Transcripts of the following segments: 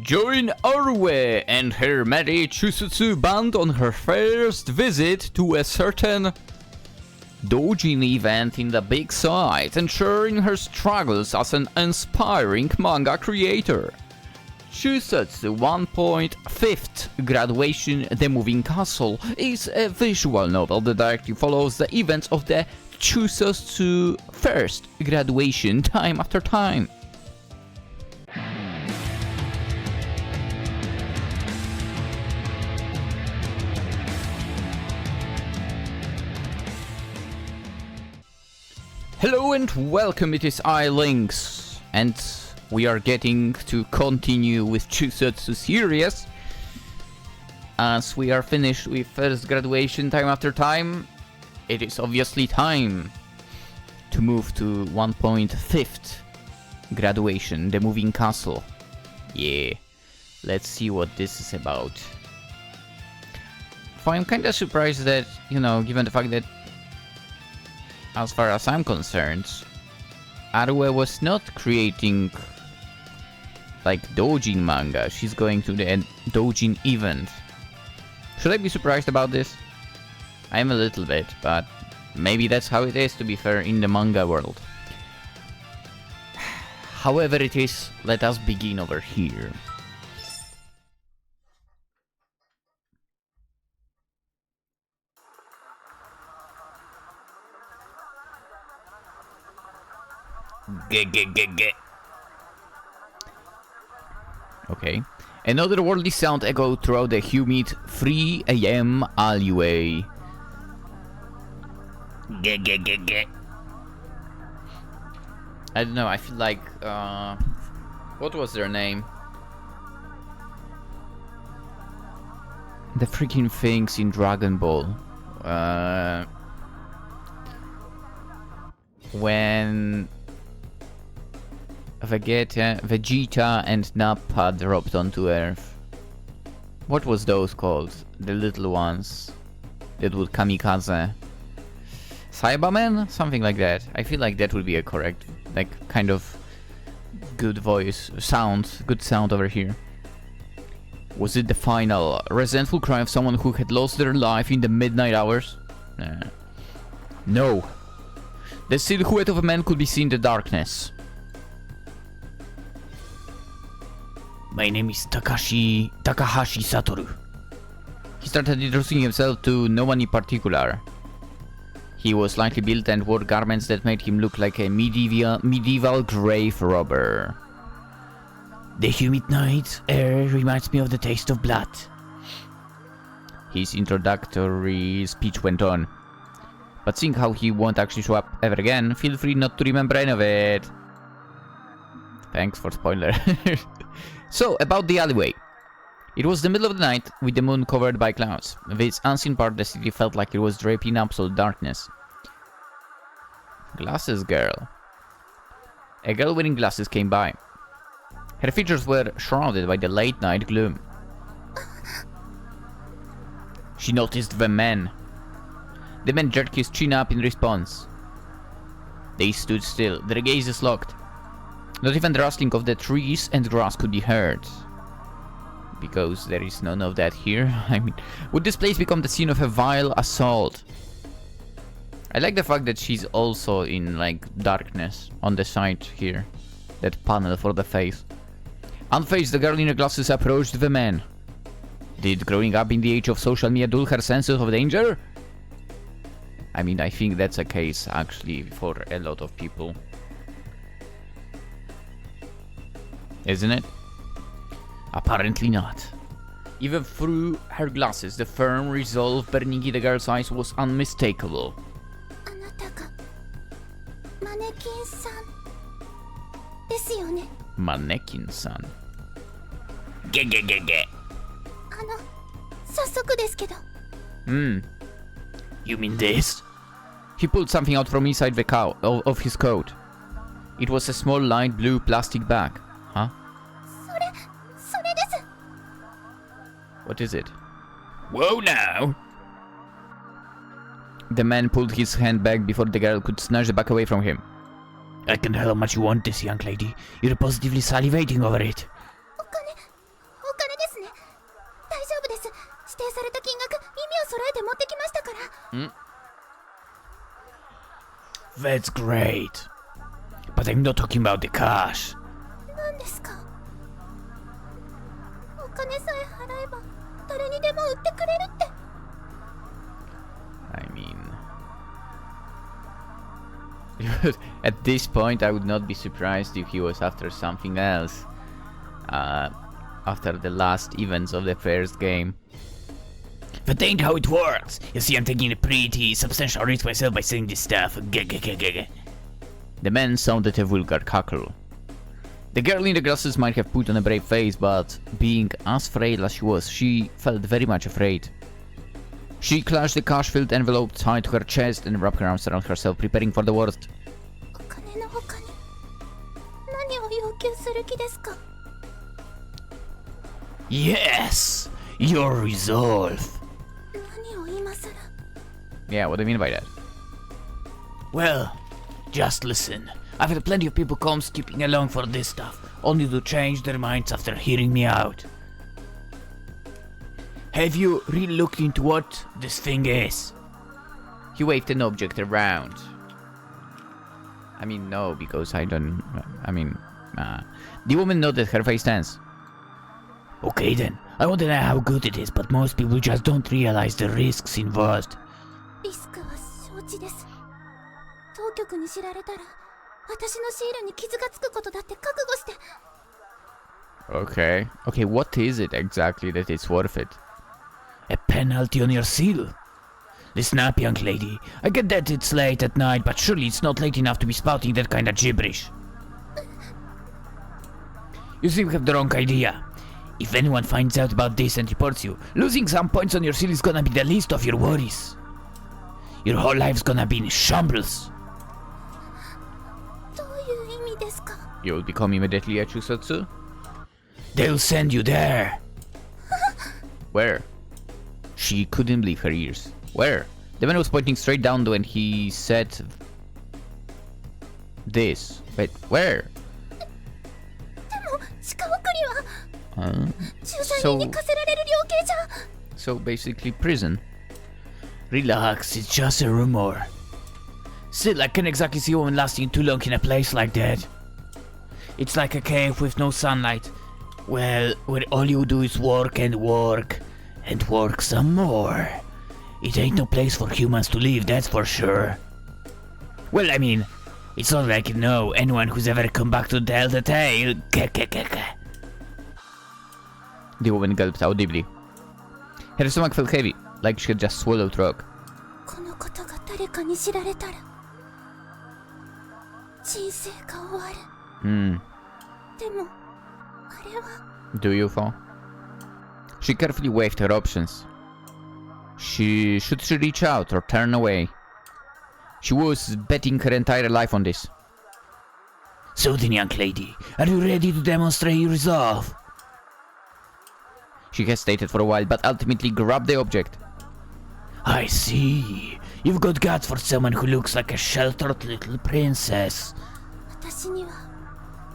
Join Arue and her merry Chuusotsu band on her first visit to a certain Doujin event in the big side and sharing her struggles as an inspiring manga creator. Chuusotsu 1.5th Graduation The Moving Castle is a visual novel that directly follows the events of the Chuusotsu first graduation time after time. Hello and welcome, it is PolishLynx, and we are getting to continue with Chuusotsu series. As we are finished with first graduation time after time, it is obviously time to move to 1.5th graduation, the moving castle. Yeah, let's see what this is about. I'm kinda surprised that, given the fact that as far as I'm concerned, Arue was not creating like Doujin manga. She's going to the Doujin event. Should I be surprised about this? I am a little bit, but maybe that's how it is, to be fair, in the manga world. However it is, let us begin over here. Okay. Another worldly sound echoed throughout the humid 3 AM alleyway. I don't know, I feel like, what was their name? The freaking things in Dragon Ball. When Vegeta and Nappa dropped onto Earth. What was those called? The little ones that would kamikaze. Cybermen? Something like that. I feel like that would be a correct, kind of good voice, good sound over here. Was it the final resentful cry of someone who had lost their life in the midnight hours? No. The silhouette of a man could be seen in the darkness. My name is Takahashi Satoru. He started introducing himself to no one in particular. He was slightly built and wore garments that made him look like a medieval grave robber. The humid night air reminds me of the taste of blood. His introductory speech went on. But seeing how he won't actually show up ever again, feel free not to remember any of it. Thanks for spoiler. So, about the alleyway. It was the middle of the night, with the moon covered by clouds. With its unseen part, the city felt like it was draped in absolute darkness. Glasses girl. A girl wearing glasses came by. Her features were shrouded by the late night gloom. She noticed the man. The man jerked his chin up in response. They stood still, their gazes locked. Not even the rustling of the trees and grass could be heard. Because there is none of that here. I mean, would this place become the scene of a vile assault? I like the fact that she's also in, darkness on the side here. That panel for the face. Unfazed, the girl in the glasses approached the man. Did growing up in the age of social media dull her senses of danger? I mean, I think that's a case, actually, for a lot of people. Isn't it? Apparently not. Even through her glasses, the firm resolve burning in the girl's eyes was unmistakable. Mannequin-san. You mean this? He pulled something out from inside the of his coat. It was a small light blue plastic bag. Huh? What is it? Whoa now! The man pulled his hand back before the girl could snatch the bag away from him. I can tell how much you want this, young lady. You're positively salivating over it. 定された金額、意味を揃えて持ってきましたから。That's great. But I'm not talking about the cash. 何ですか？お金さえ払えば誰にでも売ってくれるって。I mean... At this point, I would not be surprised if he was after something else. After the last events of the first game. That ain't how it works. You see, I'm taking a pretty substantial risk myself by selling this stuff. The man sounded a vulgar cackle. The girl in the glasses might have put on a brave face, but being as frail as she was, she felt very much afraid. She clutched the cash-filled envelope tied to her chest and wrapped her arms around herself, preparing for the worst. お金の他に何を要求する気ですか？ Yes! Your resolve! 何を今さら。 Yeah, what do you mean by that? Well, just listen. I've had plenty of people come skipping along for this stuff, only to change their minds after hearing me out. Have you really looked into what this thing is? He waved an object around. I mean, no, because I don't... The woman nodded, her face tense. Okay then, I want to know how good it is, but most people just don't realize the risks involved. リスクは承知です。当局に知られたら、私のシールに傷がつくことだって覚悟して。Okay, what is it exactly that it's worth it? A penalty on your seal? Listen up, young lady. I get that it's late at night, but surely it's not late enough to be spouting that kind of gibberish. You seem to have the wrong idea. If anyone finds out about this and reports you, losing some points on your seal is gonna be the least of your worries. Your whole life's gonna be in shambles. どういう意味ですか？ You'll become immediately a Chuusotsu? They'll send you there. Where? She couldn't believe her ears. Where? The man was pointing straight down when he said... this. Wait, where? でも、地下送りは駐在人に課せられる量刑じゃ。So basically prison. Relax, it's just a rumor. Still, I can't exactly see a woman lasting too long in a place like that. It's like a cave with no sunlight. Well, where all you do is work and work, and work some more. It ain't no place for humans to live, that's for sure. Well, I mean, it's not like I know anyone who's ever come back to tell the tale. The woman gulped audibly. Her stomach felt heavy, like she had just swallowed rock. このことが誰かに知られたら、人生が終わる。でも、あれは。Do you fall? She carefully weighed her options. Should she reach out or turn away? She was betting her entire life on this. So then, young lady, are you ready to demonstrate your resolve? She hesitated for a while, but ultimately grabbed the object. I see. You've got guts for someone who looks like a sheltered little princess. 私には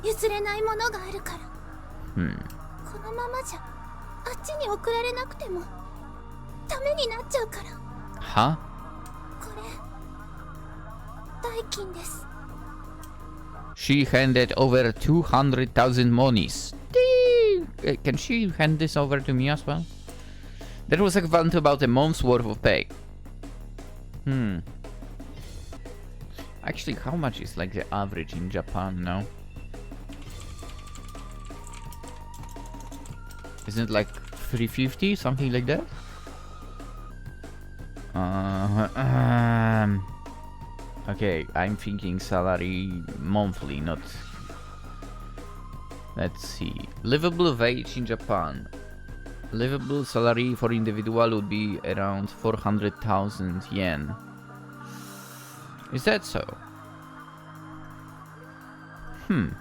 譲れないものがあるから。このままじゃ、あっちに送られなくてもダメになっちゃうから。は？これ、代金です。She handed over 200,000 monies. Can she hand this over to me as well? That was equivalent to about a month's worth of pay. Actually, how much is like the average in Japan now? Isn't it like 350, something like that? Okay, I'm thinking salary monthly, not... Let's see. Livable wage in Japan. Livable salary for individual would be around 400,000 yen. Is that so? Alright.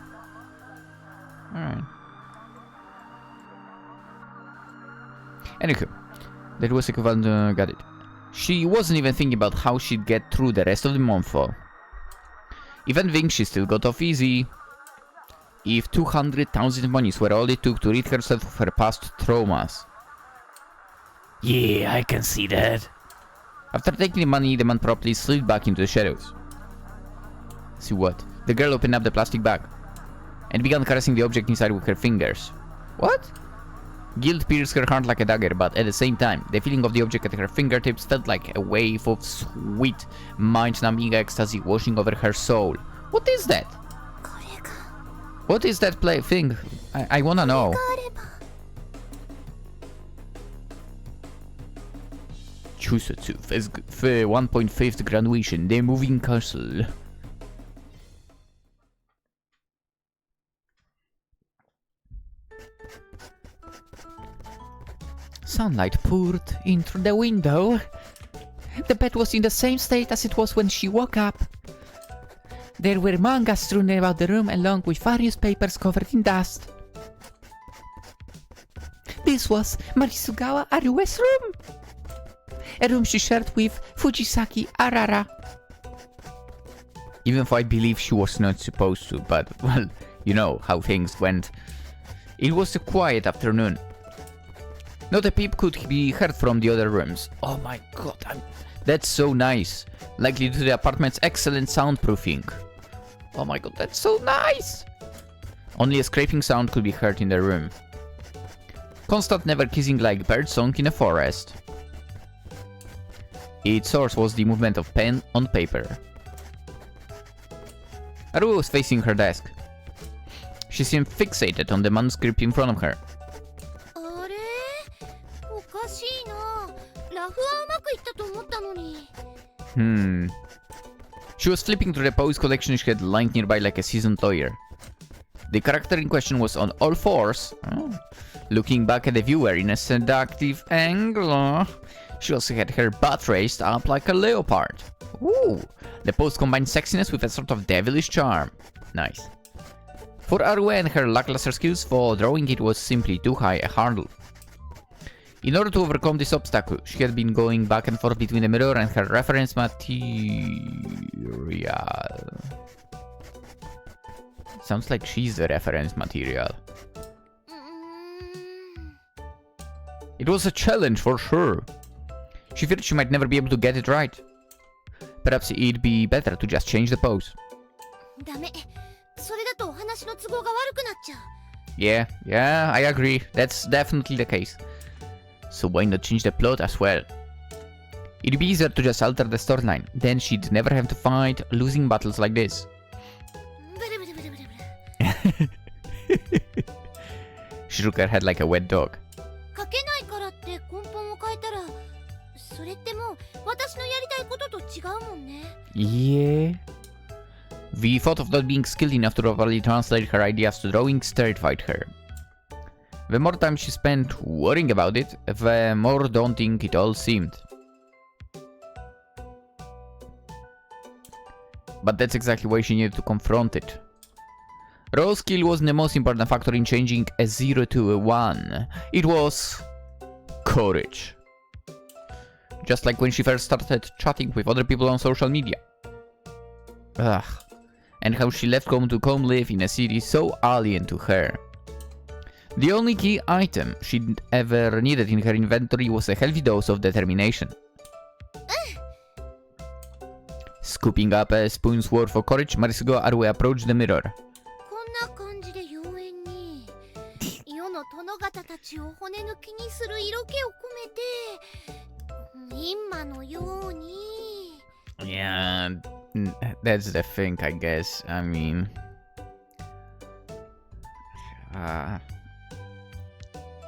Anywho, that was equivalent, got it. She wasn't even thinking about how she'd get through the rest of the month though. If anything, she still got off easy. If 200,000 monies were all it took to rid herself of her past traumas. Yeah, I can see that. After taking the money, the man promptly slid back into the shadows. See what? The girl opened up the plastic bag and began caressing the object inside with her fingers. What? Guilt pierced her heart like a dagger, but at the same time, the feeling of the object at her fingertips felt like a wave of sweet, mind-numbing ecstasy washing over her soul. What is that? What is that thing? I wanna know. Chuusotsu, 1.5th graduation, the moving castle. Sunlight poured in through the window. The bed was in the same state as it was when she woke up. There were manga strewn about the room along with various papers covered in dust. This was Marisugawa Arue's room. A room she shared with Fujisaki Arara. Even though I believe she was not supposed to, but, well, you know how things went. It was a quiet afternoon. Not a peep could be heard from the other rooms. Oh my god, that's so nice. Likely due to the apartment's excellent soundproofing. Oh my god, that's so nice! Only a scraping sound could be heard in the room. Constant never kissing like bird song in a forest. Its source was the movement of pen on paper. Arue was facing her desk. She seemed fixated on the manuscript in front of her. She was flipping through the Poe's collection she had lying nearby like a seasoned lawyer. The character in question was on all fours, looking back at the viewer in a seductive angle. She also had her butt raised up like a leopard. Ooh, the pose combined sexiness with a sort of devilish charm. Nice. For Arue and her lackluster skills for drawing, it was simply too high a hurdle. In order to overcome this obstacle, she had been going back and forth between the mirror and her reference material. Sounds like she's the reference material. It was a challenge for sure. She feared she might never be able to get it right. Perhaps it'd be better to just change the pose. Yeah, I agree. That's definitely the case. So why not change the plot as well? It'd be easier to just alter the storyline, then she'd never have to fight losing battles like this. She shook her head like a wet dog. Yeah. The thought of not being skilled enough to properly translate her ideas to drawings terrified her. The more time she spent worrying about it, the more daunting it all seemed. But that's exactly why she needed to confront it. Raw skill wasn't the most important factor in changing a 0 to a 1. It was courage. Just like when she first started chatting with other people on social media. Ugh. And how she left home to come live in a city so alien to her. The only key item she'd ever needed in her inventory was a healthy dose of determination. Scooping up a spoon's worth of courage, Marisugawa Arue approached the mirror. Yeah, that's the thing, I guess. I mean...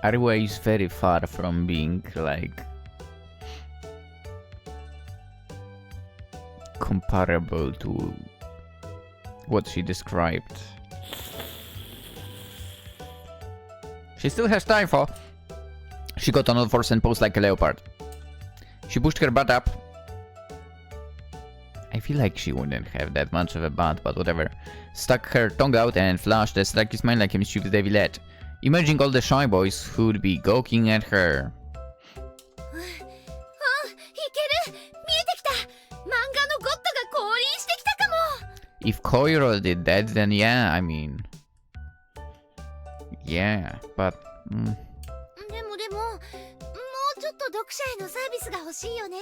Arue is very far from being, like... comparable to what she described. She still has time for... She got on all fours and posed like a leopard. She pushed her butt up. I feel like she wouldn't have that much of a butt, but whatever. Stuck her tongue out and flashed a striking smile like a mischievous devilette, imagining all the shy boys who'd be gawking at her. If Koiro did that, then yeah, I mean... Yeah, but... 読者へのサービスが欲しいよね。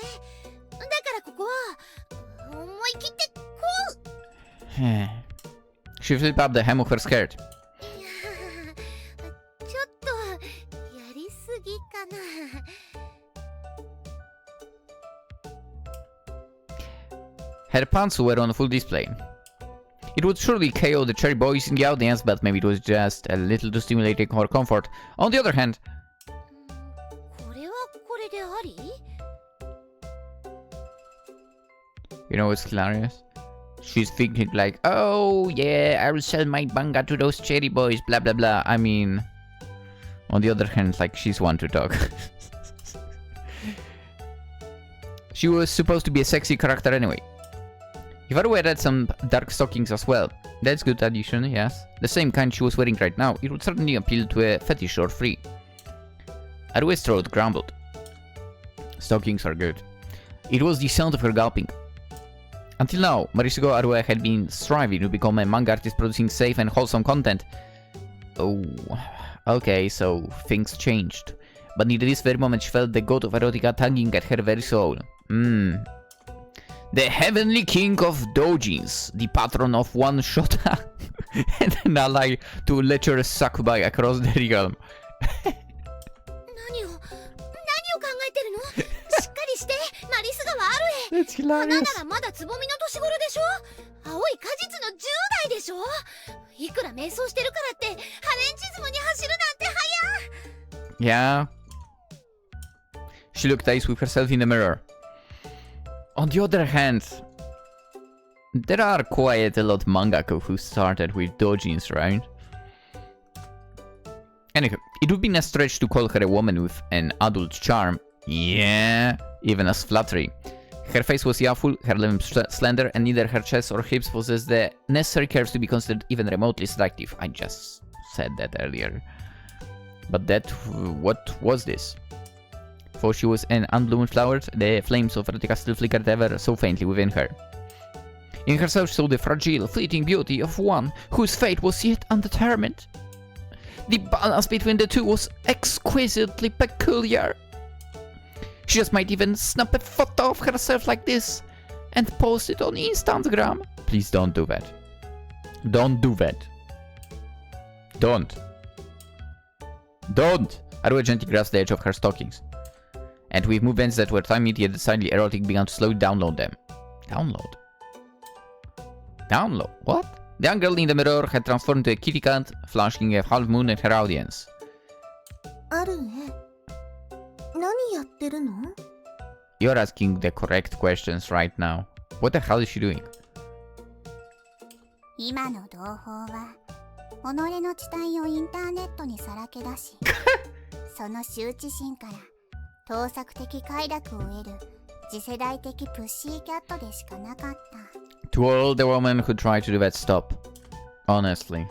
だからここは思い切ってこう。She flipped up the hem of her skirt. いやちょっとやりすぎかな。Her pants were on full display. It would surely KO the cherry boys in the audience, but maybe it was just a little too stimulating for comfort. On the other hand, これはこれであり？ you know what's hilarious? She's thinking like, oh yeah, I will sell my manga to those cherry boys, blah blah blah. I mean, on the other hand, like she's one to talk. She was supposed to be a sexy character anyway. If Arue had some dark stockings as well, that's good addition, yes. The same kind she was wearing right now, it would certainly appeal to a fetish or free. Arue's throat grumbled. Stockings are good. It was the sound of her gulping. Until now, Marisugo Arue had been striving to become a manga artist producing safe and wholesome content. Oh, okay, so things changed. But in this very moment she felt the god of erotica tugging at her very soul. The heavenly king of Doujins, the patron of one-shota, and an ally to lecherous Sakubai across the realm. 何を考えてるの？しっかりして、マリス川アルエ。 That's 花な hilarious. らまだつぼみの年頃でしょ？青い果実の10代でしょ？いくら瞑想してるからってハレンチズムに走るなんて早っ。 Yeah. She looked eyes with herself in the mirror. On the other hand, there are quite a lot of mangaka who started with doujins, right? Anywho, it would be a stretch to call her a woman with an adult charm. Yeah, even as flattery. Her face was youthful, her limbs slender, and neither her chest or hips possessed the necessary curves to be considered even remotely seductive. I just said that earlier. But what was this? For she was an unbloomed flower, the flames of erotica still flickered ever so faintly within her. In herself she saw the fragile, fleeting beauty of one whose fate was yet undetermined. The balance between the two was exquisitely peculiar. She just might even snap a photo of herself like this and post it on Instagram. Please don't do that. Don't do that. Don't. Arue gently grasped the edge of her stockings. And with movements that were timed yet decidedly erotic began to slowly download them. Download? What? The young girl in the mirror had transformed into a kitty cat, flashing a half moon at her audience. アルエ、何やってるの？ You're asking the correct questions right now. What the hell is she doing? 今の同胞は己の地帯をインターネットにさらけ出しその羞恥心から盗作的快楽を得る次世代的プッシーキャットでしかなかった。 To all the women who try to do that, stop. Honestly.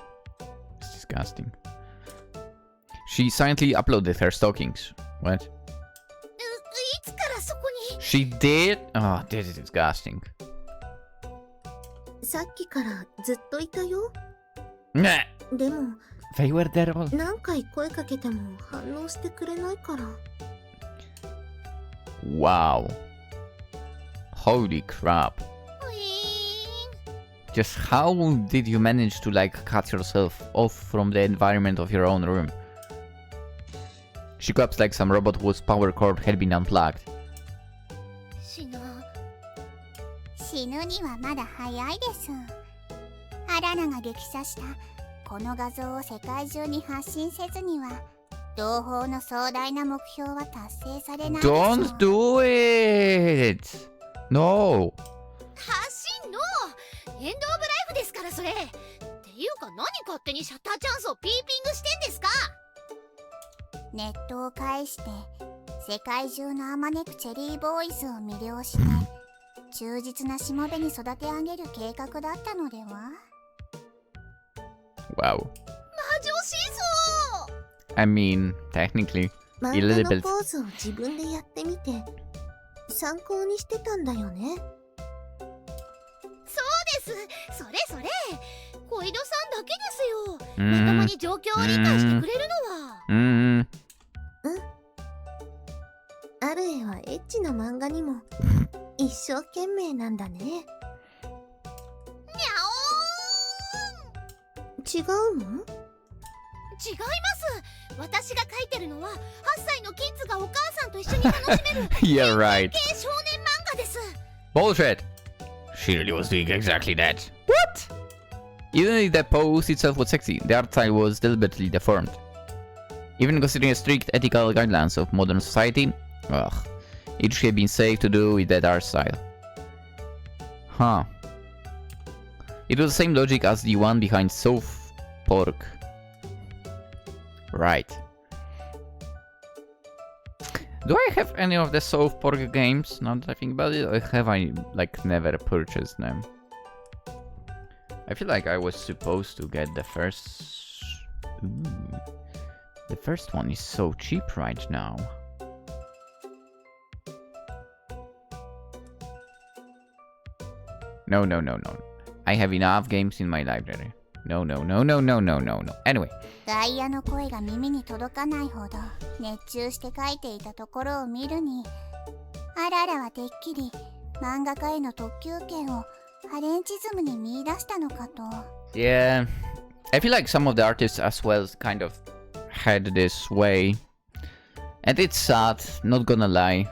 It's disgusting. She silently uploaded her stockings. What? いつからそこに？ She did? Oh, this is disgusting. さっきからずっといたよ。 Nah. でも They were terrible. 何回声かけても反応してくれないから。 Wow. Holy crap. Just how did you manage to like cut yourself off from the environment of your own room? She collapsed like some robot whose power cord had been unplugged. 死ぬにはまだ早いです。アラナが激写したこの画像を世界中に発信せずには同胞の壮大な目標は達成されないでしょう。 Don't do it! No! 発信のエンドオブライフですからそれ。っていうか何勝手にシャッターチャンスをピーピングしてんですか？ネットを介して世界中のあまねくチェリーボーイズを魅了して忠実なしもべに育て上げる計画だったのでは？ Wow. 魔女思想。 I mean, technically, a little 漫画 bit. のポーズを自分でやってみて参考にしてたんだよね。そうです。それそれ。小井戸さんだけですよ。まともに状況を理解してくれるのは。Mm-hmm. あチな漫画にも一生懸命なんだね。にゃおーん。違うの？違います。私が書いてるのは8歳のキッズがお母さんと一緒に楽しめる Yeah, right. 系少年漫画です。 Bullshit! She really was doing exactly that. What? Even if the pose itself was sexy, the art style was deliberately deformed. Even considering the strict ethical guidelines of modern society, ugh, it should have been safe to do with that art style. Huh. It was the same logic as the one behind South Park. Right. Do I have any of the South Park games, now that I think about it, or have I, like, never purchased them? I feel like I was supposed to get the first... Ooh. The first one is so cheap right now. No, no, no, no. I have enough games in my library. No, no, no, no, no, no, no, no. Anyway. 外野の声が耳に届かないほど熱中して書いていたところを見るに、あららはてっきり漫画家への特級権をハレンチズムに見出したのかと。Yeah, I feel like some of the artists as well kind of had this way. And it's sad, not gonna lie. 違い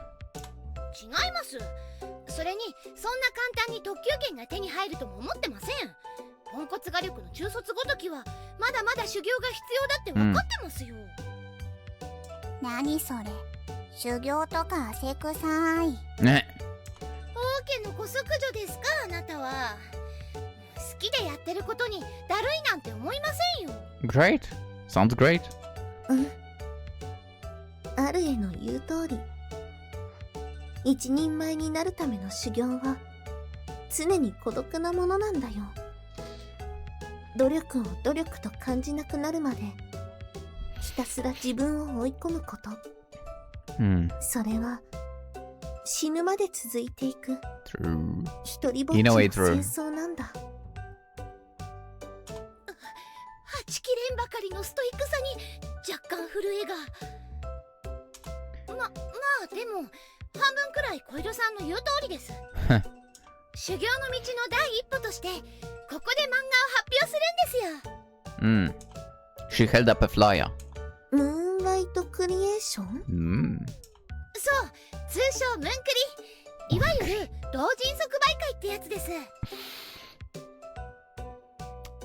ます。それに、そんな簡単に特級権が手に入るとも思ってません。ポンコツ画力の中卒ごときはまだまだ修行が必要だって分かってますよ。何それ、修行とか汗臭い。ね。王家のご息女ですか、あなたは。好きでやってることにだるいなんて思いませんよ。Great. Sounds great. うん。あるえの言う通り、一人前になるための修行は常に孤独なものなんだよ。努力を努力と感じなくなるまでひたすら自分を追い込むこと、それは死ぬまで続いていく一人ぼっちの戦争なんだ。はちきれんばかりのストイックさに若干震えが。まあでも半分くらい小色さんの言う通りです。修行の道の第一歩としてここで漫画を発表するんですよ。She held up a flyer. ムーンライトクリエーション？そう、通称ムンクリ。いわゆる同人即売会ってやつです。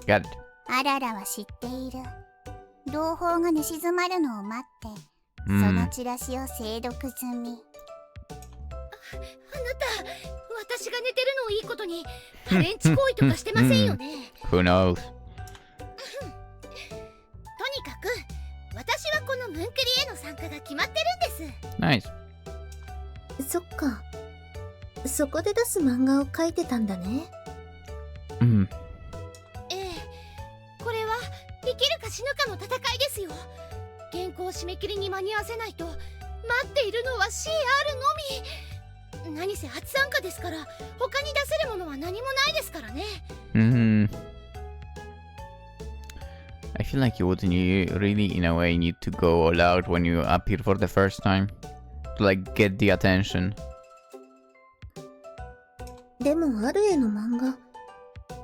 Got it. あららは知っている。同胞が寝静まるのを待って、そのチラシを精読済み。あなた、私が寝てるのをいいことにハレンチ行為とかしてませんよね。Who knows? とにかく私はこのムンクリへの参加が決まってるんです。ナイス。そっか、そこで出す漫画を描いてたんだね。ええ、これは生きるか死ぬかの戦いですよ。原稿締め切りに間に合わせないと待っているのは CR のみ。何せ初参加ですから他に出せるものは何もないですからね。I feel like you would really in a way need to go all out when you appear for the first time to like get the attention. でもアルエの漫画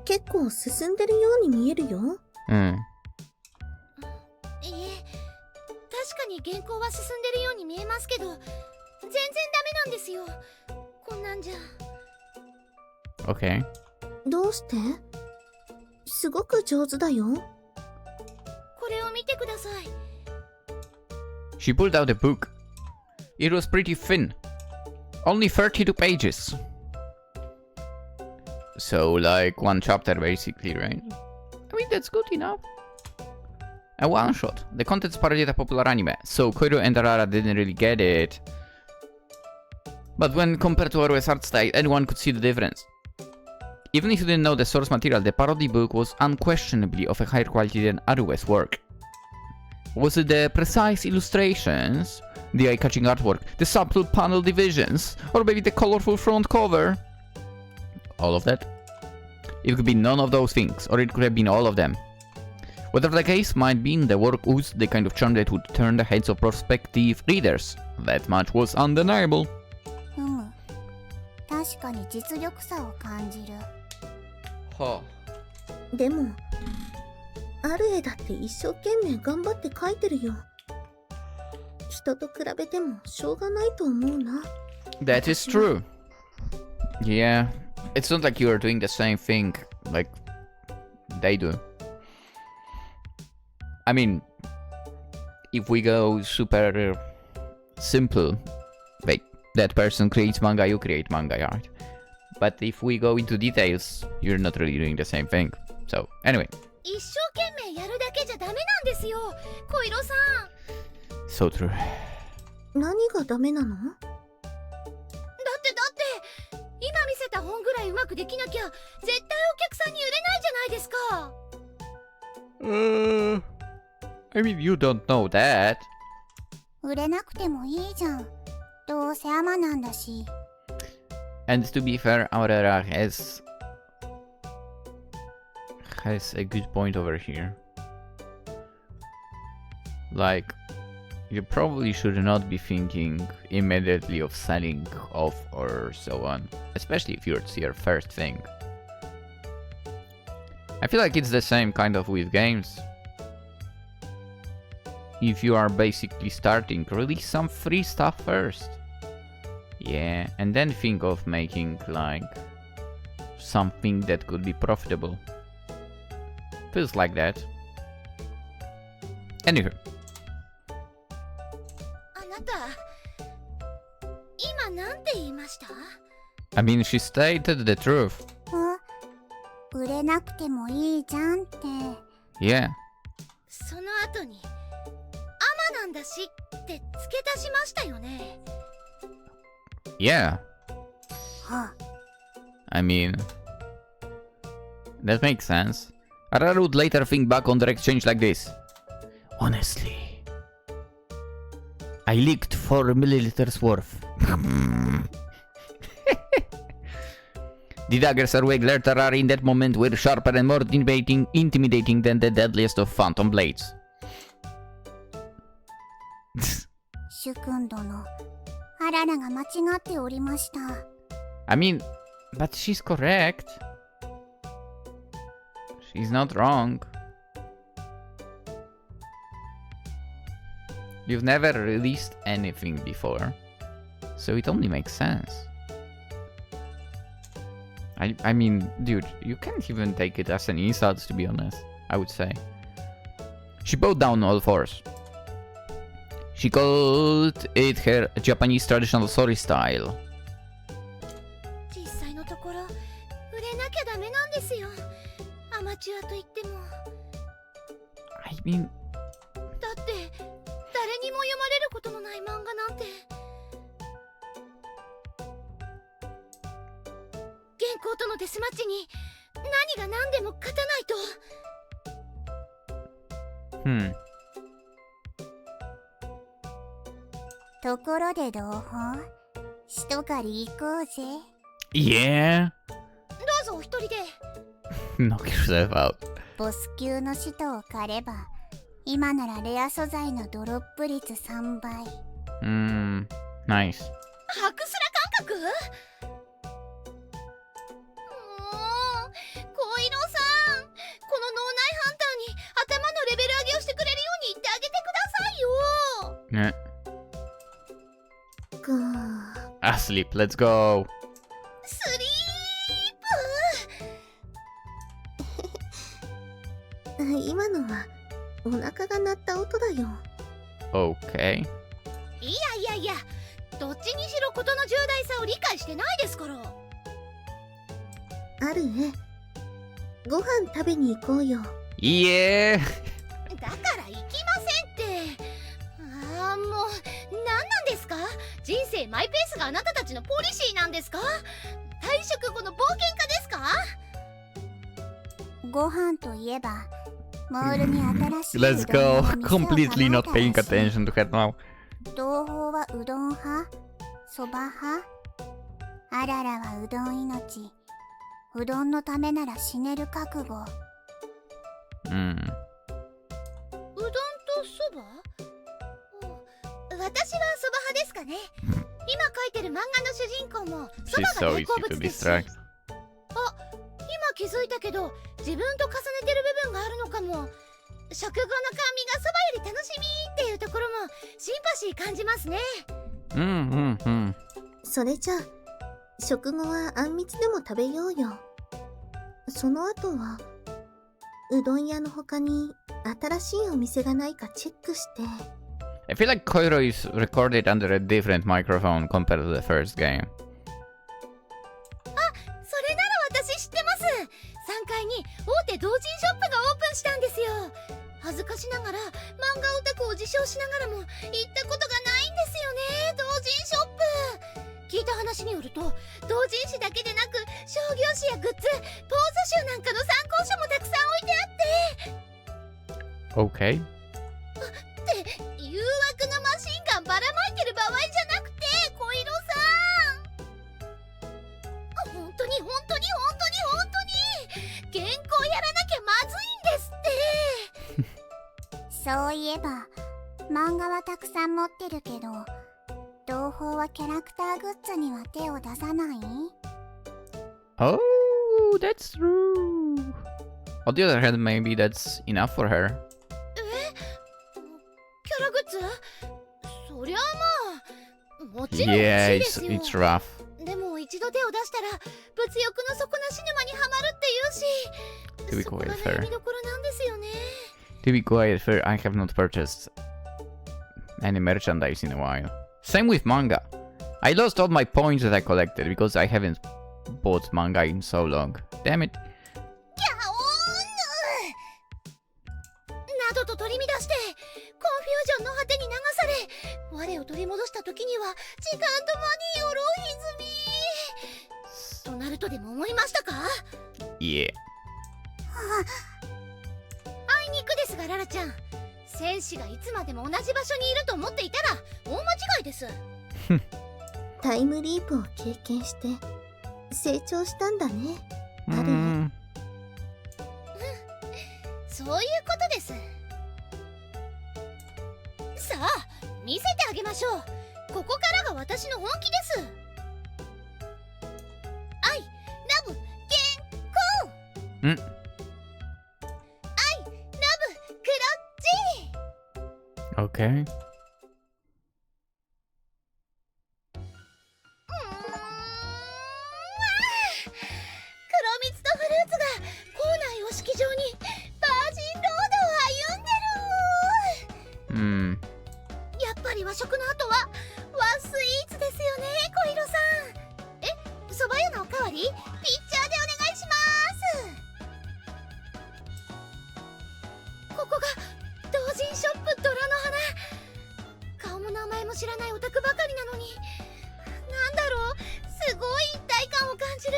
結構進んでるように見えるよ。いえ、確かに原稿は進んでるように見えますけど全然ダメなんですよ、こんなんじゃ。OK。 どうして？すごく上手だよ。これを見てください。She pulled out a book. It was pretty thin. Only 32 pages. So like one chapter basically, right? I mean that's good enough. A one shot. The contents parodied a popular anime, so Koiro and Arara didn't really get it. But when compared to Arue's art style, anyone could see the difference. Even if you didn't know the source material, the parody book was unquestionably of a higher quality than Arue's work. Was it the precise illustrations, the eye-catching artwork, the subtle panel divisions, or maybe the colorful front cover? All of that? It could be none of those things, or it could have been all of them. Whatever the case might be, the work oozed the kind of charm that would turn the heads of prospective readers. That much was undeniable. 確かに実力差を感じる。はでもアルエだって一生懸命頑張って書いてるよ。人と比べてもしょうがないと思うな。 That is true. Yeah, it's not like you are doing the same thing like they do. I mean, if we go super simple, like that person creates manga, you create manga, right? But if we go into details, you're not really doing the same thing. So, anyway. 一生懸命やるだけじゃダメなんですよ、小色さん。 So true. 何がダメなの？だって今見せた本ぐらいうまくできなきゃ絶対お客さんに売れないじゃないですか。I mean, you don't know that. 売れなくてもいいじゃん。どうせアマなんだし。And to be fair, Aurora has a good point over here. Like, you probably should not be thinking immediately of selling off or so on, especially if it's your first thing. I feel like it's the same kind of with games. If you are basically starting, release some free stuff first. Yeah, and then think of making like something that could be profitable. Feels like that. Anywho. あなた、今なんて言いました？ I mean, she stated the truth. 売れなくてもいいじゃんって。Yeah. その後に、アマなんだしって付け足しましたよね。Yeah. はあ。 I mean, that makes sense. Arare would later think back on their exchange like this. Honestly, I leaked 4 milliliters worth. The daggers Arue glared at Arare in that moment were sharper and more intimidating than the deadliest of phantom blades. 主君殿、アララが間違っておりました。I mean, but she's correct. She's not wrong. You've never released anything before, so it only makes sense. I mean, dude, you can't even take it as an insult, to be honest, I would say. She bowed down all fours. She called it her Japanese traditional sorry style. 実際のところ、売れなきゃダメなんですよ。アマチュアといっても。I mean... だって、誰にも読まれることのない漫画なんて。原稿とのデスマッチに何が何でも勝たないと。ところで同胞、一狩り行こうぜ。Yeah? どうぞお一人で。Knock yourself out. ボス級の使徒を狩れば、今ならレア素材のドロップ率3倍。Nice. ハクスラ感覚？小色さん、この脳内ハンターに頭のレベル上げをしてくれるように言ってあげてくださいよ。ね。Asleep, let's go. スリープ。今のはお腹が鳴った音だよ。Okay. いや、どっちにしろ事の重大さを理解してないですから。あるえ、ご飯食べに行こうよ。Yeah. だから行きませんって。もう何なんですか？人生マイペースがあなたたちのポリシーなんですか？退職後の冒険家ですか？ご飯といえば、モールに新しい Let's go. Completely not paying attention to her now. 同胞はうどん派？そば派？あららはうどん命。うどんのためなら死ねる覚悟。うどんとそば？私はそば派ですかね。今描いてる漫画の主人公もそ She's ば so が easy 大好 to 物ですし。 distract. 今気づいたけど自分と重ねてる部分があるのかも。食後の甘味がそばより楽しみっていうところもシンパシー感じますね。それじゃあ食後はあんみつでも食べようよ。その後はうどん屋の他に新しいお店がないかチェックして。 I feel like Koiro is recorded under a different microphone compared to the first game. それなら私知ってます。3階に大手同人ショップがオープンしたんですよ。恥ずかしながら漫画オタクを自称しながらも行ったことがないんですよね、同人ショップ。聞いた話によると同人誌だけでなく商業誌やグッズ、ポーズ集なんかの参考書もたくさん置いてあって。 Okay. って誘惑のマシンガンばらまいてる場合じゃなくて、小色さん、本当に原稿やらなきゃまずいんですって。そういえば漫画はたくさん持ってるけど、同胞はキャラクターグッズには手を出さない？ Oh, that's true. On the other hand, maybe that's enough for her. キャラグッズ？そりゃまあもちろん欲し Yeah, いですよ。 it's rough. でも一度手を出したら物欲の底なし沼にはまるっていうし、そこが悩みどころなんですよね。 To be quite fair, I have not purchased any merchandise in a while. Same with manga. I lost all my points that I collected because I haven't bought manga in so long. Damn it. ギャオーンなどと取り乱してコンフュージョンの果てに流され、我を取り戻した時には時間と間によろひずみとなるとでも思いましたか？ Yeah. あいにくですがララちゃん、戦士がいつまでも同じ場所にいると思っていたら大間違いです。タイムリープを経験して成長したんだね、ある Mm. そういうことです。さあ見せてあげましょう。ここからが私の本気です。愛、ラブ、原稿。Mm. 愛、ラブ、クロッチ。 Okay. 黒蜜とフルーツが校内を式場にバージンロードを歩んでる。 Hmm. やっぱり和食の後は和スイーツですよね、小色さん。蕎麦屋のおかわりピッチャーでお願いします。ここが同人ショップドラの花。顔も名前も知らないオタクばかりなのに、なんだろう、すごい一体感を感じる。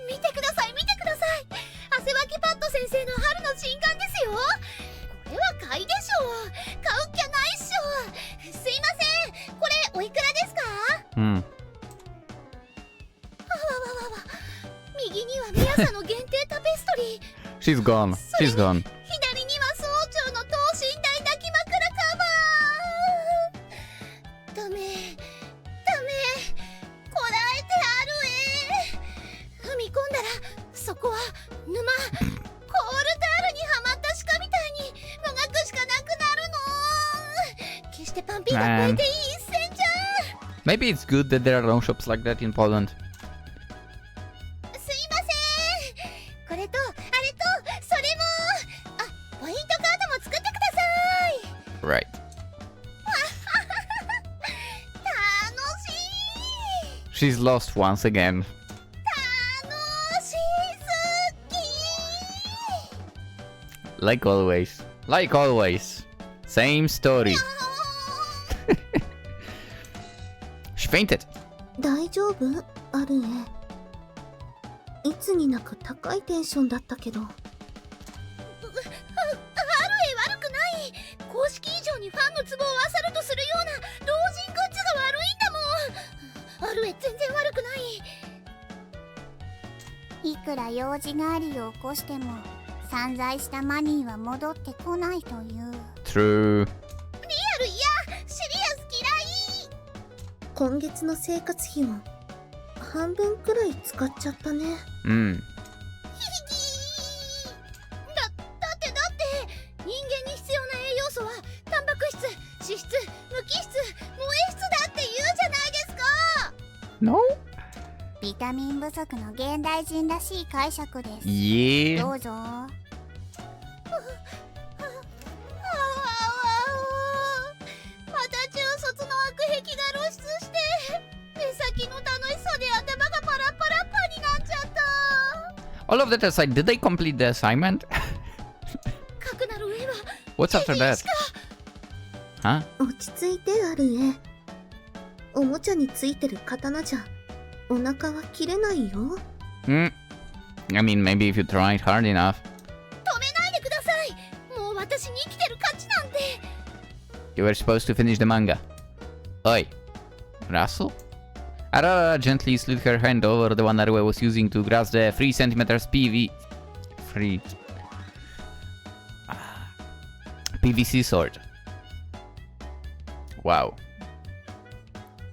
見てください、見てください。汗わきパッド先生の春の新刊ですよ。これは買いでしょう。買うっきゃないっしょ。すいません、これおいくらですか？ Hmm. わわわわわ、右にはミヤさんの限定タペストリー。 She's gone. She's gone. 左には総長の等身大抱き枕カバー。ダメダメ、こらえてあるえ。踏み込んだらそこは沼、コールタールにはまった鹿みたいにもがくしかなくなるの。決してパンピーが超えていい一戦じゃ。 Maybe it's good that there are no shops like that in Poland. すいません、これとあれとそれも。あ、ポイントカードも作ってください。 Right. 楽しい。 She's lost once again. 楽しすぎ。 Like always. Like always. Same story. She fainted. 大丈夫？あるえ。いつになく高いテンションだったけど。アルエ悪くない。公式以上にファンのツボを漁るとするような同人グッズが悪いんだもん。アルエ全然悪くない。いくら用事帰りを起こしても散財したマニーは戻ってこないという。 True. リ今月の生活費を半分くらい使っちゃったね。うん。だって人間に必要な栄養素はタンパク質、脂質、無機質、萌え質だって言うじゃないですか。 No? ビタミン不足の現代人らしい解釈です。Yeah. どうぞ。また中卒の悪癖が露出して目先の楽しさで頭がパラパラパになっちゃった。 All of that aside, did they complete the assignment? かくなる上は What's after that? Huh? 落ち着いて、アルエ。おもちゃについてる刀じゃお腹は切れないよ。I mean, maybe if you tried hard enough. 止めないでください。もう私に生きてる価値なんて。 You were supposed to finish the manga. Oi. Russell? Arara gently slid her hand over the one Arue was using to grasp the 3 centimeters PVC sword. Wow.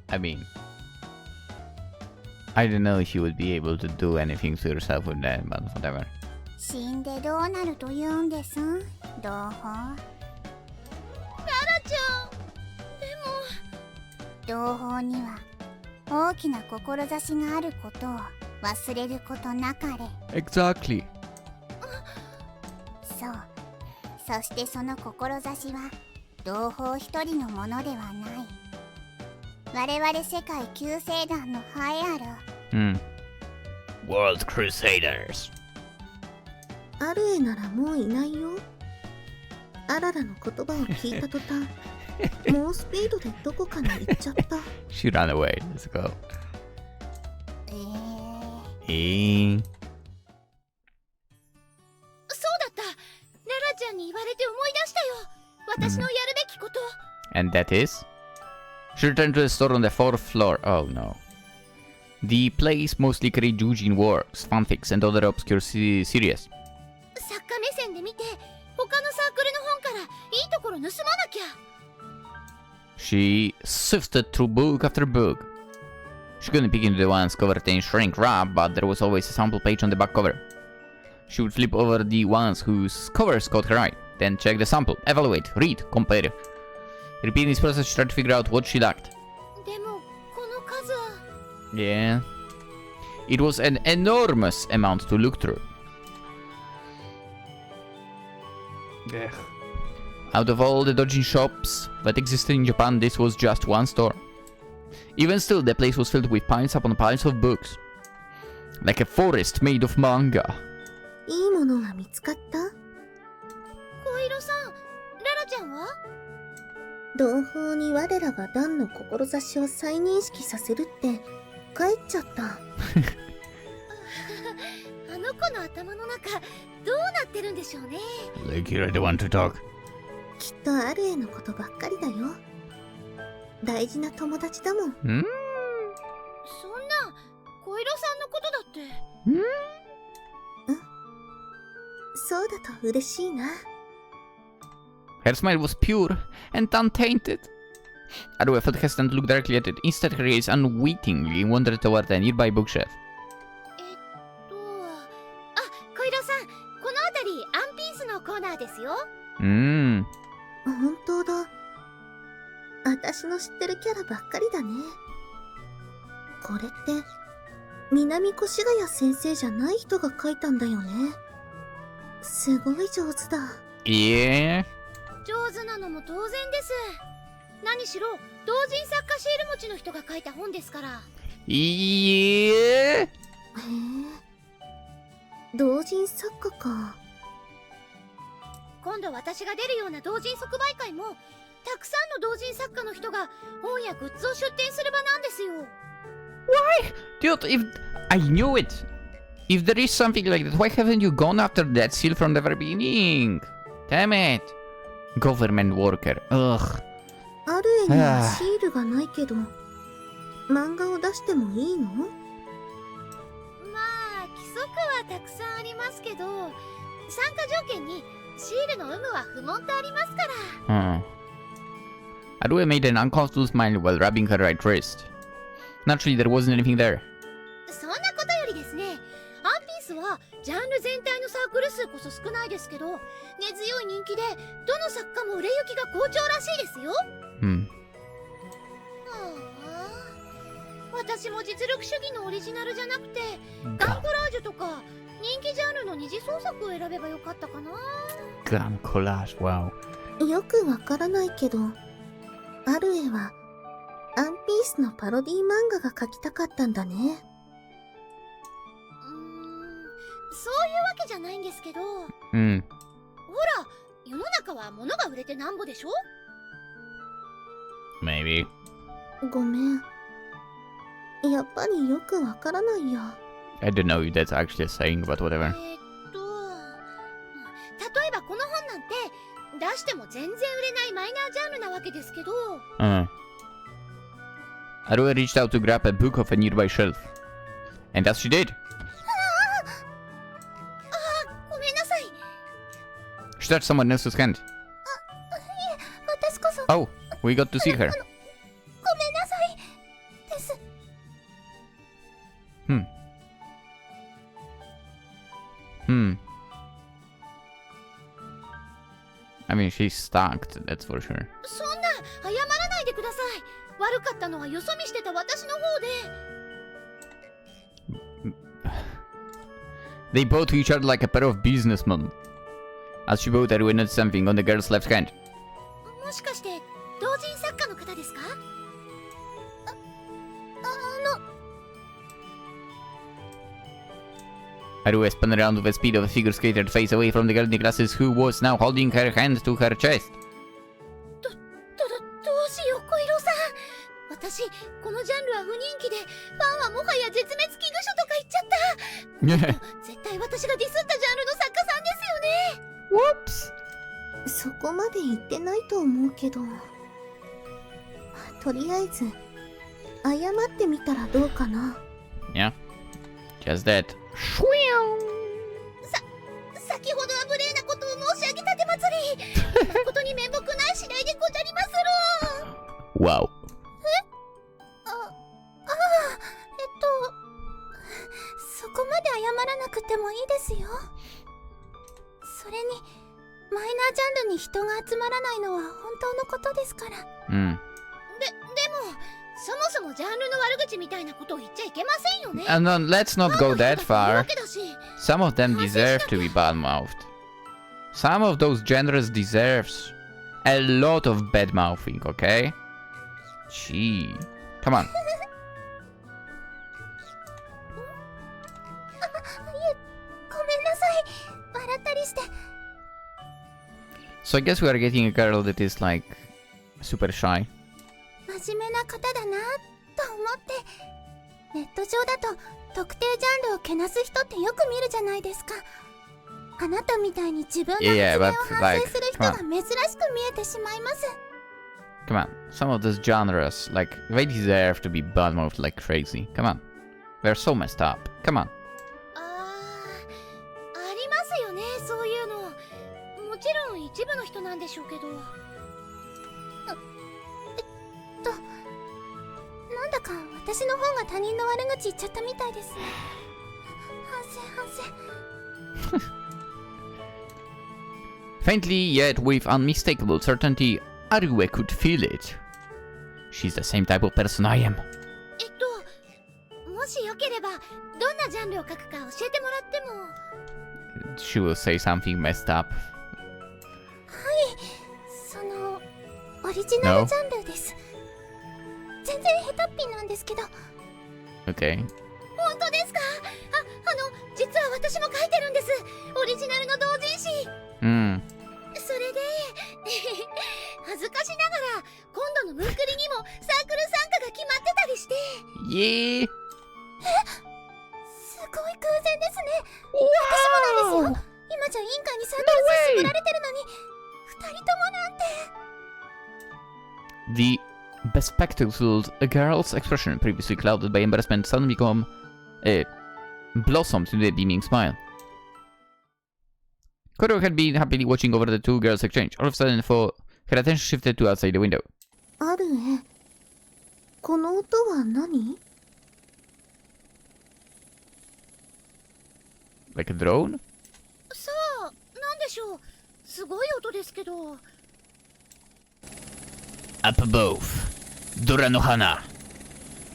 I mean, I don't know if you would be able to do anything to yourself with that, but whatever. 死んでどうなると言うんです？同胞。ララちゃん。でも同胞には大きな志があることを忘れることなかれ。 Exactly. そう。そしてその志は同胞一人のものではない。我々世界救世団の栄えある。World Crusaders. アルエならもういないよ。アララの言葉を聞いた途端猛スピードでどこかに行っちゃった。 She ran away. Let's go. そうだった。ララちゃんに言われて思い出したよ。私のやるべきこと。And that is? She returned to the store on the 4th floor. Oh no. The place mostly carried Doujin works, fanfics, and other obscure series. 作家目線で見て、他のサークルの本からいいところ盗まなきゃ。She sifted through book after book. She couldn't pick into the ones covered in shrink wrap, but there was always a sample page on the back cover. She would flip over the ones whose covers caught her eye, then check the sample, evaluate, read, compare. Repeating this process, she tried to figure out what she lacked. でもこの数は。 Yeah. It was an enormous amount to look through. Out of all the doujin shops that existed in Japan, this was just one store. Even still, the place was filled with piles upon piles of books. Like a forest made of manga. いいものが見つかった？小色さん、ララちゃんは？同胞に我らが団の志を再認識させるって帰っちゃった。あの子の頭の中どうなってるんでしょうね。 Like you're the one to talk. きっとアルエのことばっかりだよ。大事な友達だもん。そんな小色さんのことだって。そうだと嬉しいな。Her smile was pure and untainted. Arue felt hesitant to look directly at it. Instead, her gaze unwittingly wandered toward a nearby bookshelf. 小色さん、この辺りアンピースのコーナーですよ。本当だ。私の知ってるキャラばっかりだね。これって南越谷先生じゃない人が書いたんだよね。すごい上手だ。Yeah. 上手なのも当然です。何しろ同人作家シール持ちの人が書いた本ですから。Yeah. へえ、同人作家か。今度私が出るような同人即売会もたくさんの同人作家の人が本やグッズを出展する場なんですよ。 Why? Dude, if... I knew it! If there is something like that, why haven't you gone after that seal from the very beginning? Damn it! Government worker. Ugh. アルエにはシールがないけど、漫画を出してもいいの？まあ規則はたくさんありますけど、参加条件にシールの有無は不問とありますから。Arue made an uncomfortable smile while rubbing her right wrist. Naturally, there wasn't anything there. そんなことよりですね、ワンピースはジャンル全体のサークル数こそ少ないですけど、根強い人気でどの作家も売れ行きが好調らしいですよ。Hmm. 私も実力主義のオリジナルじゃなくてガンコラージュとか人気ジャンルの二次創作を選べばよかったかな。 Gun collage, wow. よくわからないけど、アルエはワンピースのパロディ漫画が描きたかったんだね。そういうわけじゃないんですけど、Hmm. ほら世の中は物が売れてなんぼでしょ。 Maybe. ごめん。やっぱりよくわからないや。I don't know if that's actually a saying, but whatever. 例えばこの本なんて出しても全然売れないマイナージャンルなわけですけど、 Arue reached out to grab a book off a nearby shelf. And as she did, ごめんなさい。 she touched someone else's hand. 私こそ。 Oh, we got to see her. ごめんなさいです。I mean, she's stacked, that's for sure. そんな謝らないでください。悪かったのはよそ見してた私の方で。 They bowed to each other like a pair of businessmen. As she bowed, Arue noticed something on the girl's left hand. もしかして同人作家の方ですか？Arue spun around with the speed of a figure skater face away from the girl in the glasses who was now holding her hand to her chest. どうしよう小色さん。私このジャンルは不人気でファンはもはや絶滅危惧種とか言っちゃった。絶対私がディスったジャンルの作家さんですよね。 Whoops! そこまで言ってないと思うけど、とりあえず謝ってみたらどうかな。 Yeah, just that. 先ほどは無礼なことを申し上げたてまつり。誠に面目ない次第でござりまする。 Wow. そこまで謝らなくてもいいですよ。それにマイナージャンルに人が集まらないのは本当のことですから。でもそもそもジャンルの悪口みたいなことを言っちゃいけませんよね。 And let's not go that ファンの人だ far. っているわけだし。 Some of them deserve to be bad-mouthed. Some of those genres deserves a lot of bad-mouthing, okay? Gee. Come on. ごめんなさい。笑ったりして。 So I guess we are getting a girl that is like super shy. 真面目な方だなと思って。ネット上だと特定ジャンルをけなす人ってよく見るじゃないですか。あなたみたいに自分の発言を反省する人が珍しく見えてしまいます。 Come on. Some of those genres, like, they deserve to be bad-mouthed like crazy. Come on. They're so messed up. Come on. ありますよね、そういうの。もちろん一部の人なんでしょうけど。なんだか私の方が他人の悪口言っちゃったみたいですね。反省。 Faintly, yet with unmistakable certainty, Arue could feel it. She's the same type of person I am. もしよければどんなジャンルを書くか教えてもらっても。 She will say something messed up. そのオリジナルジャンルです。全然下手っぴなんですけど。 Okay. 本当ですか？実は私も書いてるんです。オリジナルの同人誌。それで恥ずかしながら今度のムンクリにもサークル参加が決まってたりして。Yeah. すごい偶然ですね。私もなんですよ。今じゃ委員会にサークル進められてるのに二人ともなんて。 The bespectacled girl's expression, previously clouded by embarrassment, suddenly blossomed into a beaming smile. Koro had been happily watching over the two girls' exchange. All of a sudden, her attention shifted to outside the window. アルエ、この音は何？ Like a drone? さあ、なんでしょう。すごい音ですけど。Up above. Dora no Hana.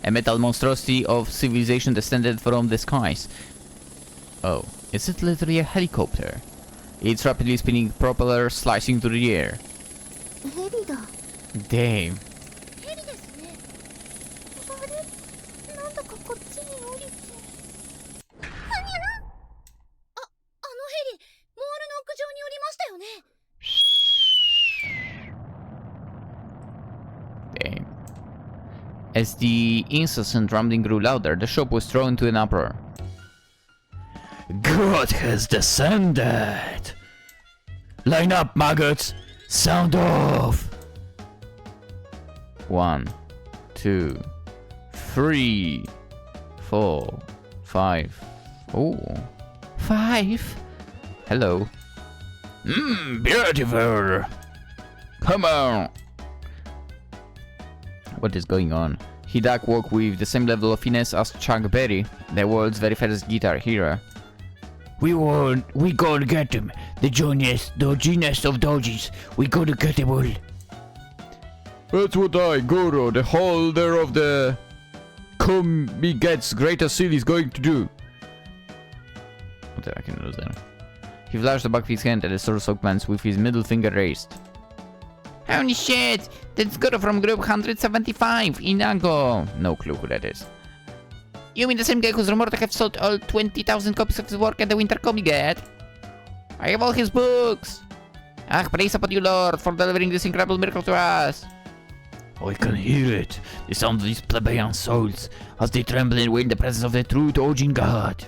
A metal monstrosity of civilization descended from the skies. Oh, is it literally a helicopter? Its rapidly spinning propeller slicing through the air. ヘリだ。 Damn. ヘリですね。あれ、なんだかこっちに降りて。あのヘリ、モールの屋上に降りましたよね。Damn. As the incessant rumbling grew louder, the shop was thrown into an uproar. God has descended! Line up, maggots! Sound off! 1, 2, 3, 4, 5. Oh, 5? Hello. Beautiful! Come on! What is going on? Hidak walked with the same level of finesse as Chuck Berry, the world's very first guitar hero. We gonna get him. The Doujinest of Doujins. We gonna get him all. That's what Goro, the holder of the Komi Gets Greatest Seal, is going to do. What the I can lose there. He flashed the back of his hand at the sword-soaked man with his middle finger raised. Holy shit! That's Goro from group 175, Inago! No clue who that is. You mean the same guy who's rumored to have sold all 20,000 copies of his work at the Winter Comic Get? I have all his books! Ah, praise upon you, Lord, for delivering this incredible miracle to us! Oh, I can hear it, the sound of these plebeian souls, as they tremble and wait in the presence of the true Doujin God.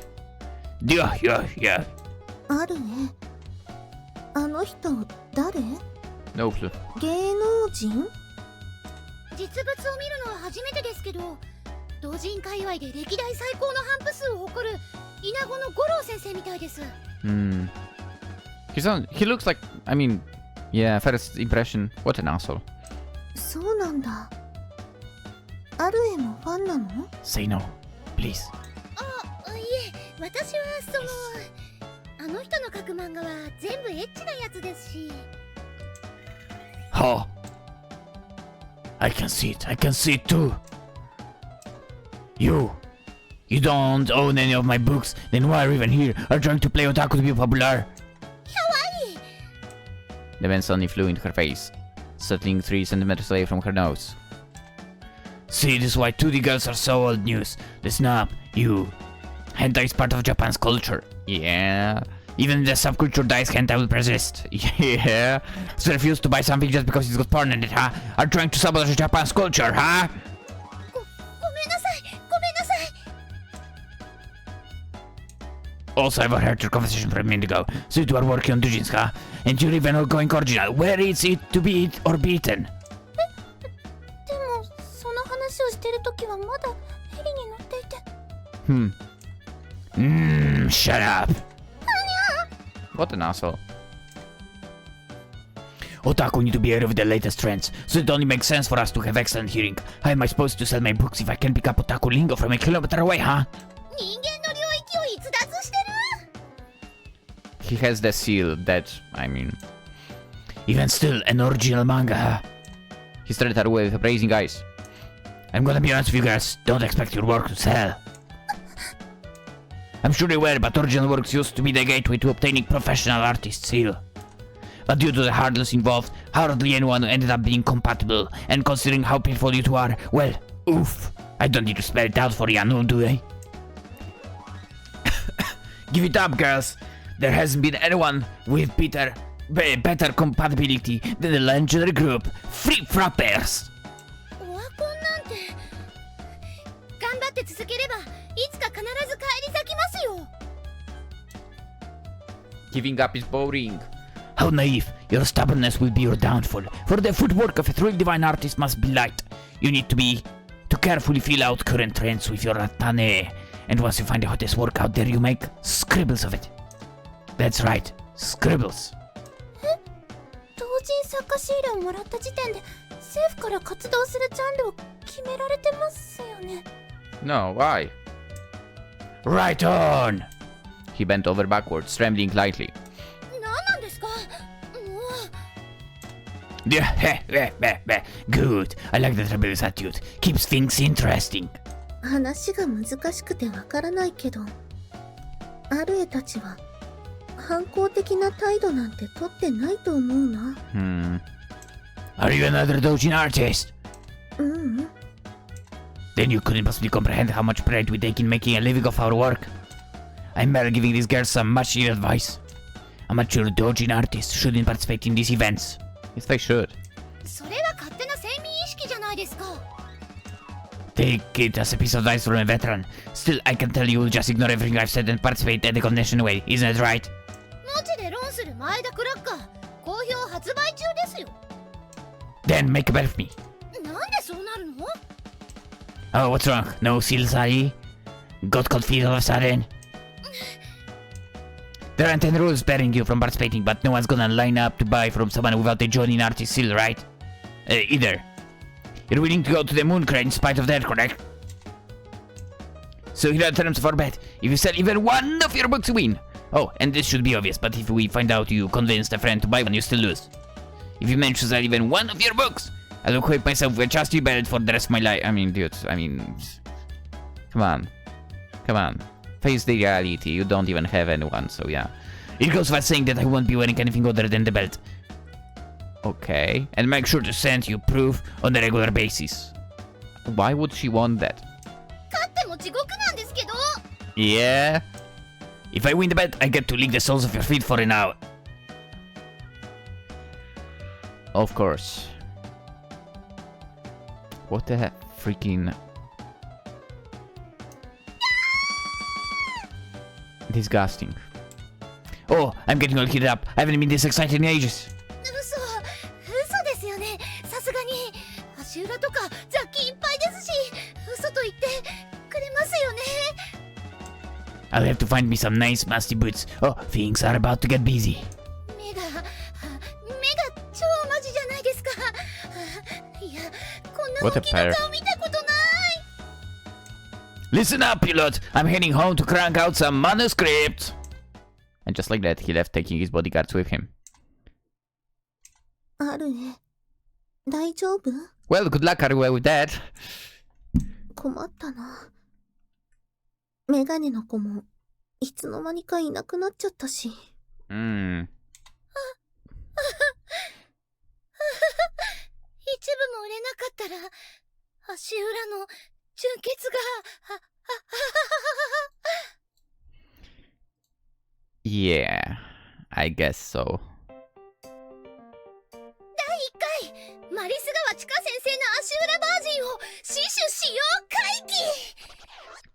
Yeah. あるね。あの人、誰？ No clue. 芸能人？実物を見るのは初めてですけど、同人界隈で歴代最高の反布数を誇る稲子の五郎先生みたいです。He looks like, I mean, yeah, first impression, what an asshole. そうなんだ。アルエもファンなの？ Say no, please. あ、いえ、私はあの人の描く漫画は全部エッチなやつですし。Oh, I can see it too. You don't own any of my books, then why are you even here? Are you trying to play otaku to be popular? Kawaii! The man suddenly flew into her face, settling 3 centimeters away from her nose. See, this is why 2D girls are so old news. Listen up, you. Hentai is part of Japan's culture. Yeah. Even the subculture dies hentai will persist. Yeah. So refuse to buy something just because it's got porn in it, huh? Are you trying to sabotage Japan's culture, huh? ごめんなさい、ごめんなさい。Also, I've heard your conversation from a minute ago. So you two are working on Doujins, huh? And you're even going original. Where is it to be eat or beaten? でもその話をしてるときはまだヘリに乗っていて。Shut up. What an asshole. Otaku need to be aware of the latest trends, so it only makes sense for us to have excellent hearing. How am I supposed to sell my books if I can pick up otaku lingo from a kilometer away, huh? 人間の領域を逸脱してる。 He has the seal that, I mean... Even still, an original manga, huh? He stared at Arue with appraising eyes. I'm gonna be honest with you guys, don't expect your work to sell. I'm sure you were, but original works used to be the gateway to obtaining professional artist seal. But due to the hurdles involved, hardly anyone ended up being compatible, and considering how pitiful you two are, well, oof. I don't need to spell it out for you, no, do I? Give it up, girls. There hasn't been anyone with better compatibility than the legendary group, Fruitbat. オワコンなんて頑張って続ければいつか必ず返り咲きますよ。 Giving up is boring. How naive. Your stubbornness will be your downfall. For the footwork of a truly divine artist must be light. You need to carefully feel out current trends with your ratane. And once you find the hottest work out there, you make scribbles of it. That's right, scribbles. 同人作家シールをもらった時点で政府から活動するジャンルを決められてますよね。 No, why? Right on! He bent over backwards, trembling lightly. 何なんですか？もう Good. I like the rebellious attitude. Keeps things interesting. 話が難しくてわからないけど、アルエたちは反抗的な態度なんて取ってないと思うな。Are you another Doujin artist? ううん。 Then you couldn't possibly comprehend how much pride we take in making a living of our work. I'm merely giving these girls some much needed advice. A mature Doujin artist shouldn't participate in these events. Yes, they should. それは勝手な先民意識じゃないですか。 Take it as a piece of advice from a veteran. Still, I can tell you will just ignore everything I've said and participate at the convention way. Isn't it right? 文字で論する前田クラッカー、好評発売中ですよ。 Then make a bet with me. なんでそうなるの？ Oh, what's wrong? No seals, are Got cold feet all of a sudden? There aren't any rules barring you from participating, but no one's gonna line up to buy from someone without a joining artist seal, right? Either. You're willing to go to the moon crate in spite of that, correct? So here are the terms of our bet. If you sell even one of your books, you win. Oh, and this should be obvious, but if we find out you convinced a friend to buy one, you still lose. If you manage to sell even one of your books, I'll equip myself with a trusty belt for the rest of my life. I mean, dude, come on. Come on. Face the reality, you don't even have anyone, so yeah. It goes without saying that I won't be wearing anything other than the belt. Okay, and make sure to send you proof on a regular basis. Why would she want that? 勝っても地獄なんですけど。 Yeah? If I win the bet, I get to lick the soles of your feet for an hour. Of course. What the heck? Freaking... disgusting. Oh, I'm getting all heated up. I haven't been this excited in ages. 嘘ですよね。さすがに足裏とか雑菌いっぱいですし、嘘と言ってくれますよね。 I'll have to find me some nice musty boots. Oh, things are about to get busy. 目が超マジじゃないですか。いや、こんな大きな顔見たことない。 Listen up, pilot! I'm heading home to crank out some manuscripts! And just like that, he left, taking his bodyguards with him. アルエ、大丈夫？ Well, good luck, Arue, with that. 困ったな。メガネの子もいつの間にかいなくなっちゃったし。一部も売れなかったら足裏の純血が。 Yeah, I guess so. 第1回マリス川千佳先生の足裏バージンを死守しよう会議。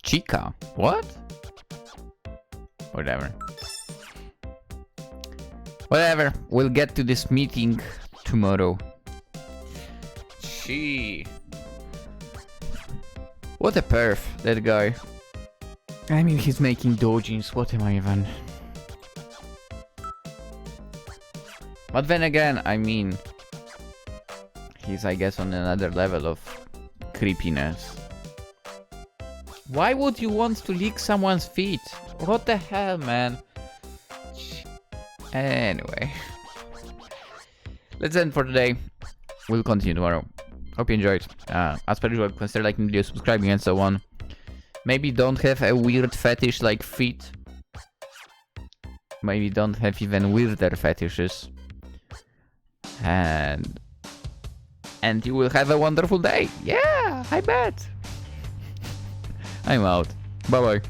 Chica? What? Whatever. Whatever. We'll get to this meeting tomorrow. What a perf, that guy. I mean, he's making doujins. What am I even? But then again, I mean, he's, I guess, on another level of creepiness. Why would you want to lick someone's feet? What the hell, man? Anyway. Let's end for today. We'll continue tomorrow. Hope you enjoyed. As per usual, consider liking the video, subscribing, and so on. Maybe don't have a weird fetish like feet. Maybe don't have even weirder fetishes. And you will have a wonderful day. Yeah, I bet. I'm out. Bye bye.